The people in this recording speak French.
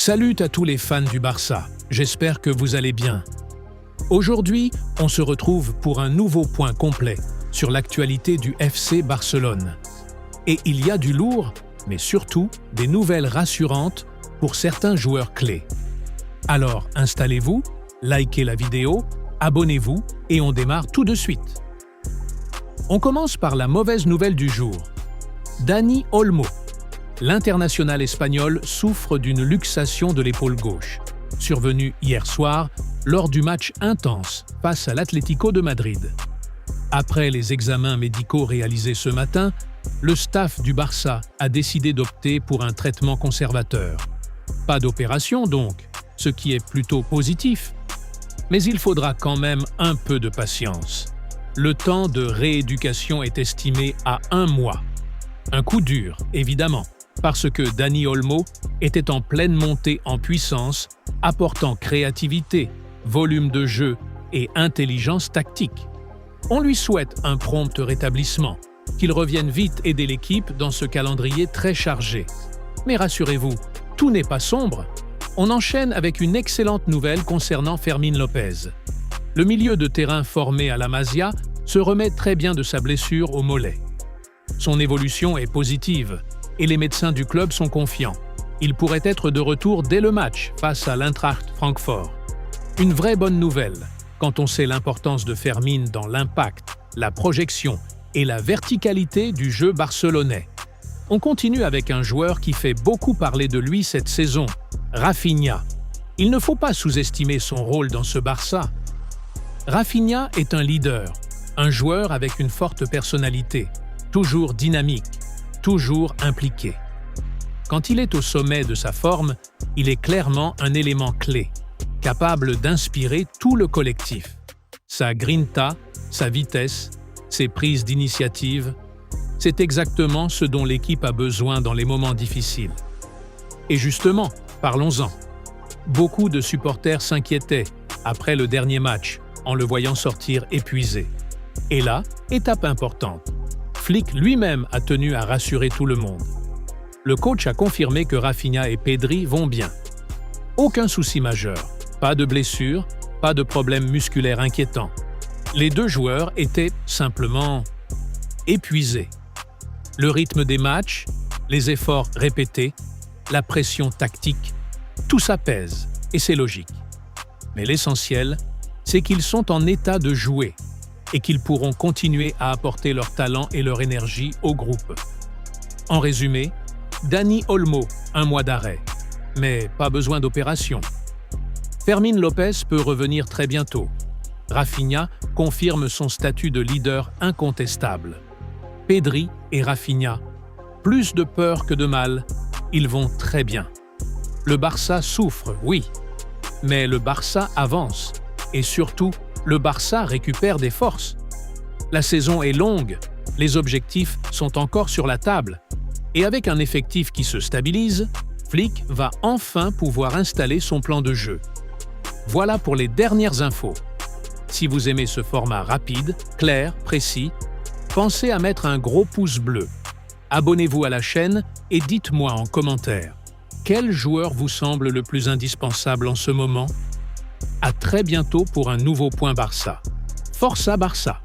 Salut à tous les fans du Barça, j'espère que vous allez bien. Aujourd'hui, on se retrouve pour un nouveau point complet sur l'actualité du FC Barcelone. Et il y a du lourd, mais surtout des nouvelles rassurantes pour certains joueurs clés. Alors installez-vous, likez la vidéo, abonnez-vous et on démarre tout de suite. On commence par la mauvaise nouvelle du jour. Dani Olmo. L'international espagnol souffre d'une luxation de l'épaule gauche, survenue hier soir lors du match intense face à l'Atlético de Madrid. Après les examens médicaux réalisés ce matin, le staff du Barça a décidé d'opter pour un traitement conservateur. Pas d'opération donc, ce qui est plutôt positif. Mais il faudra quand même un peu de patience. Le temps de rééducation est estimé à 1 mois. Un coup dur, évidemment, parce que Dani Olmo était en pleine montée en puissance, apportant créativité, volume de jeu et intelligence tactique. On lui souhaite un prompt rétablissement, qu'il revienne vite aider l'équipe dans ce calendrier très chargé. Mais rassurez-vous, tout n'est pas sombre. On enchaîne avec une excellente nouvelle concernant Fermín López. Le milieu de terrain formé à la Masia se remet très bien de sa blessure au mollet. Son évolution est positive et les médecins du club sont confiants. Il pourrait être de retour dès le match face à l'Eintracht Francfort. Une vraie bonne nouvelle quand on sait l'importance de Fermín dans l'impact, la projection et la verticalité du jeu barcelonais. On continue avec un joueur qui fait beaucoup parler de lui cette saison, Rafinha. Il ne faut pas sous-estimer son rôle dans ce Barça. Rafinha est un leader, un joueur avec une forte personnalité, toujours dynamique, toujours impliqué. Quand il est au sommet de sa forme, il est clairement un élément clé, capable d'inspirer tout le collectif. Sa grinta, sa vitesse, ses prises d'initiative, c'est exactement ce dont l'équipe a besoin dans les moments difficiles. Et justement, parlons-en. Beaucoup de supporters s'inquiétaient après le dernier match en le voyant sortir épuisé. Et là, étape importante. Flick lui-même a tenu à rassurer tout le monde. Le coach a confirmé que Rafinha et Pedri vont bien. Aucun souci majeur, pas de blessure, pas de problème musculaire inquiétant. Les deux joueurs étaient simplement épuisés. Le rythme des matchs, les efforts répétés, la pression tactique, tout ça pèse, et c'est logique. Mais l'essentiel, c'est qu'ils sont en état de jouer et qu'ils pourront continuer à apporter leur talent et leur énergie au groupe. En résumé, Dani Olmo, 1 mois d'arrêt, mais pas besoin d'opération. Fermín López peut revenir très bientôt. Rafinha confirme son statut de leader incontestable. Pedri et Rafinha, plus de peur que de mal, ils vont très bien. Le Barça souffre, oui, mais le Barça avance et surtout, le Barça récupère des forces. La saison est longue, les objectifs sont encore sur la table. Et avec un effectif qui se stabilise, Flick va enfin pouvoir installer son plan de jeu. Voilà pour les dernières infos. Si vous aimez ce format rapide, clair, précis, pensez à mettre un gros pouce bleu. Abonnez-vous à la chaîne et dites-moi en commentaire, quel joueur vous semble le plus indispensable en ce moment ? À très bientôt pour un nouveau point Barça. Força Barça!